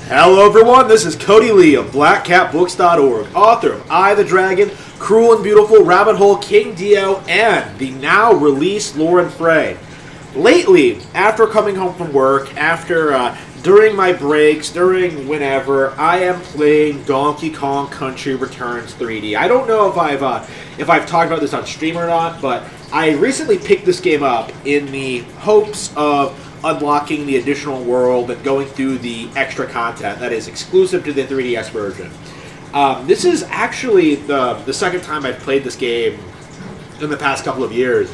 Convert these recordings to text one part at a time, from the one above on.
Hello everyone, this is Cody Lee of BlackCatBooks.org, author of I the Dragon, Cruel and Beautiful, Rabbit Hole, King Dio, and the now released Lore and Frey. Lately, after coming home from work, during my breaks, during whenever, I am playing Donkey Kong Country Returns 3D. I don't know if I've talked about this on stream or not, but I recently picked this game up in the hopes of unlocking the additional world and going through the extra content that is exclusive to the 3DS version. This is actually the second time I've played this game in the past couple of years.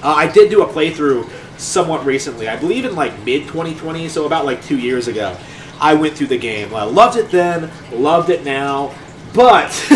I did do a playthrough somewhat recently, I believe in like mid-2020, so about like 2 years ago. I went through the game. I loved it then, loved it now, but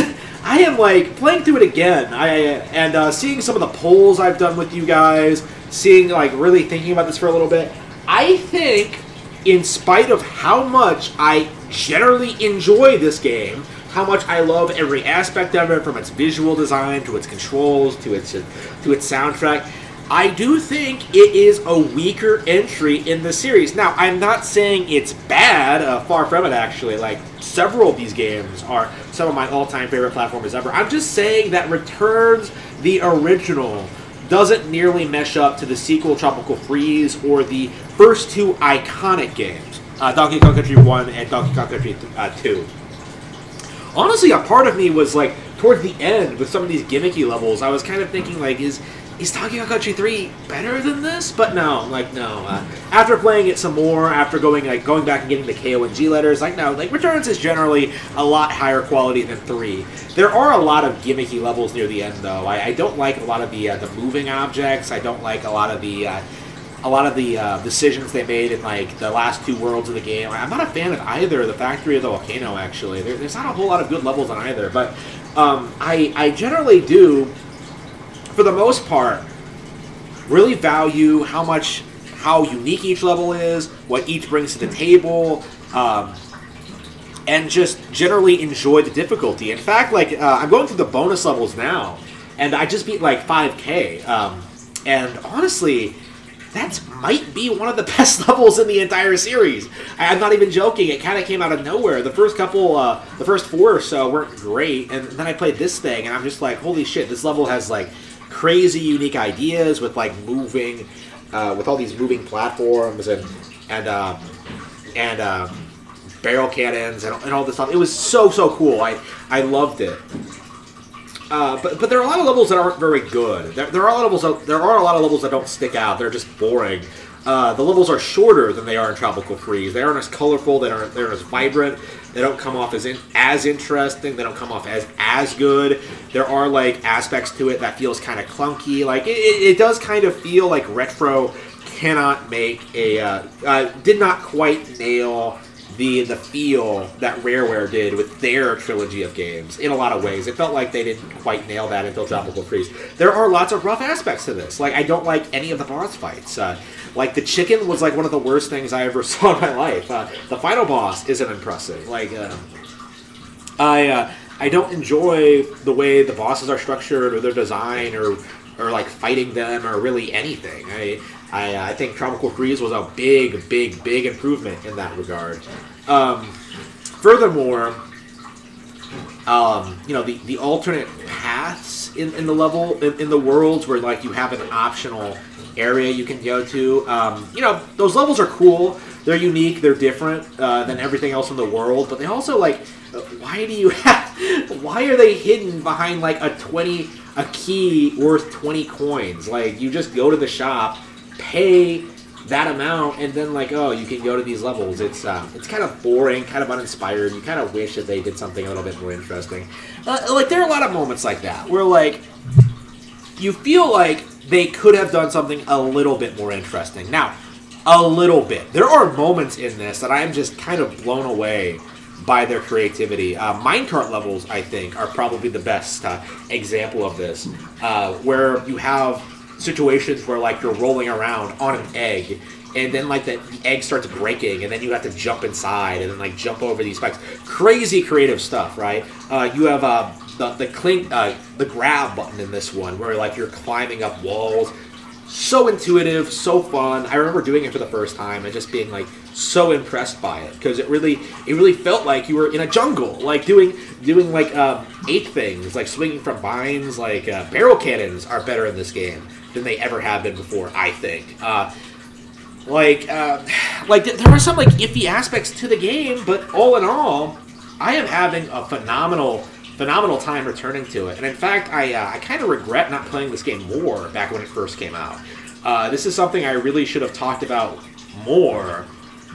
I am like playing through it again. And seeing some of the polls I've done with you guys, really thinking about this for a little bit, I think, in spite of how much I generally enjoy this game, how much I love every aspect of it, from its visual design to its controls to its soundtrack, I do think it is a weaker entry in the series. Now, I'm not saying it's bad, far from it actually. Like, several of these games are some of my all-time favorite platformers ever. I'm just saying that Returns, the original, doesn't nearly mesh up to the sequel Tropical Freeze or the first two iconic games, Donkey Kong Country 1 and Donkey Kong Country 2. Honestly, a part of me was like, towards the end, with some of these gimmicky levels, I was kind of thinking like, is Donkey Kong Country 3 better than this? But no, no. After playing it some more, after going back and getting the KO and G letters, no, Returns is generally a lot higher quality than 3. There are a lot of gimmicky levels near the end, though. I don't like a lot of the moving objects. I don't like a lot of the decisions they made in the last two worlds of the game. I'm not a fan of either the factory or the volcano. Actually, there's not a whole lot of good levels on either. But I generally do, for the most part, really value how unique each level is, what each brings to the table, and just generally enjoy the difficulty. In fact, I'm going through the bonus levels now, and I just beat 5K, and honestly, that might be one of the best levels in the entire series. I'm not even joking. It kind of came out of nowhere. The first four or so weren't great, and then I played this thing, and I'm just like, holy shit, this level has crazy unique ideas with moving, with all these moving platforms and barrel cannons and all this stuff. It was so cool. I loved it. But there are a lot of levels that aren't very good. There are a lot of levels that don't stick out. They're just boring. The levels are shorter than they are in Tropical Freeze. They aren't as colorful. They're as vibrant. They don't come off as interesting. They don't come off as good. There are aspects to it that feels kind of clunky. It does kind of feel like Retro cannot make did not quite nail the feel that Rareware did with their trilogy of games in a lot of ways. It felt like they didn't quite nail that until Tropical Freeze. There are lots of rough aspects to this. I don't like any of the boss fights. The chicken was one of the worst things I ever saw in my life. The final boss isn't impressive. I don't enjoy the way the bosses are structured or their design or fighting them or really anything. I think Tropical Freeze was a big improvement in that regard. Furthermore, the alternate paths in the level, in the worlds where you have an optional area you can go to, those levels are cool. They're unique. They're different than everything else in the world. But they also why are they hidden behind a key worth 20 coins? You just go to the shop, pay that amount, and then oh, you can go to these levels. It's kind of boring, kind of uninspired. You kind of wish that they did something a little bit more interesting. There are a lot of moments like that where you feel like they could have done something a little bit more interesting. Now, a little bit. There are moments in this that I'm just kind of blown away by their creativity. Minecart levels, I think, are probably the best example of this, where you have situations where you're rolling around on an egg, and then the egg starts breaking, and then you have to jump inside, and then jump over these spikes. Crazy creative stuff, right? You have the grab button in this one, where you're climbing up walls. so intuitive, so fun. I remember doing it for the first time and just being like so impressed by it because it really felt like you were in a jungle, like doing like ape things, like swinging from vines. Like barrel cannons are better in this game than they ever have been before, I think. There are some like iffy aspects to the game, but all in all, I am having a phenomenal time returning to it. And in fact, I kind of regret not playing this game more back when it first came out. This is something I really should have talked about more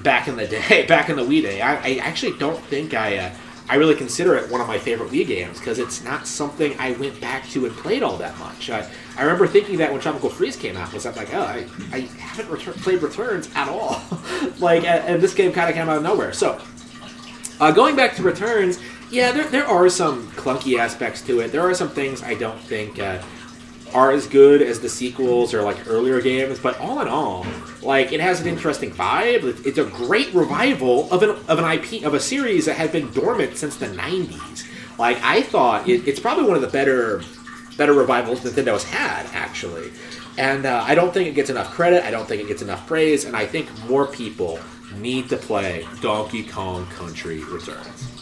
back in the day, back in the Wii day. I actually don't think I really consider it one of my favorite Wii games because it's not something I went back to and played all that much. I remember thinking that when Tropical Freeze came out, was like, oh, I haven't played Returns at all. And this game kind of came out of nowhere. So, going back to Returns, yeah, there are some clunky aspects to it. There are some things I don't think are as good as the sequels or like earlier games, but all in all, like it has an interesting vibe. It's a great revival of an IP, of a series that had been dormant since the 90s. Like I thought it's probably one of the better revivals Nintendo's had, actually. And I don't think it gets enough credit. I don't think it gets enough praise. And I think more people need to play Donkey Kong Country Returns.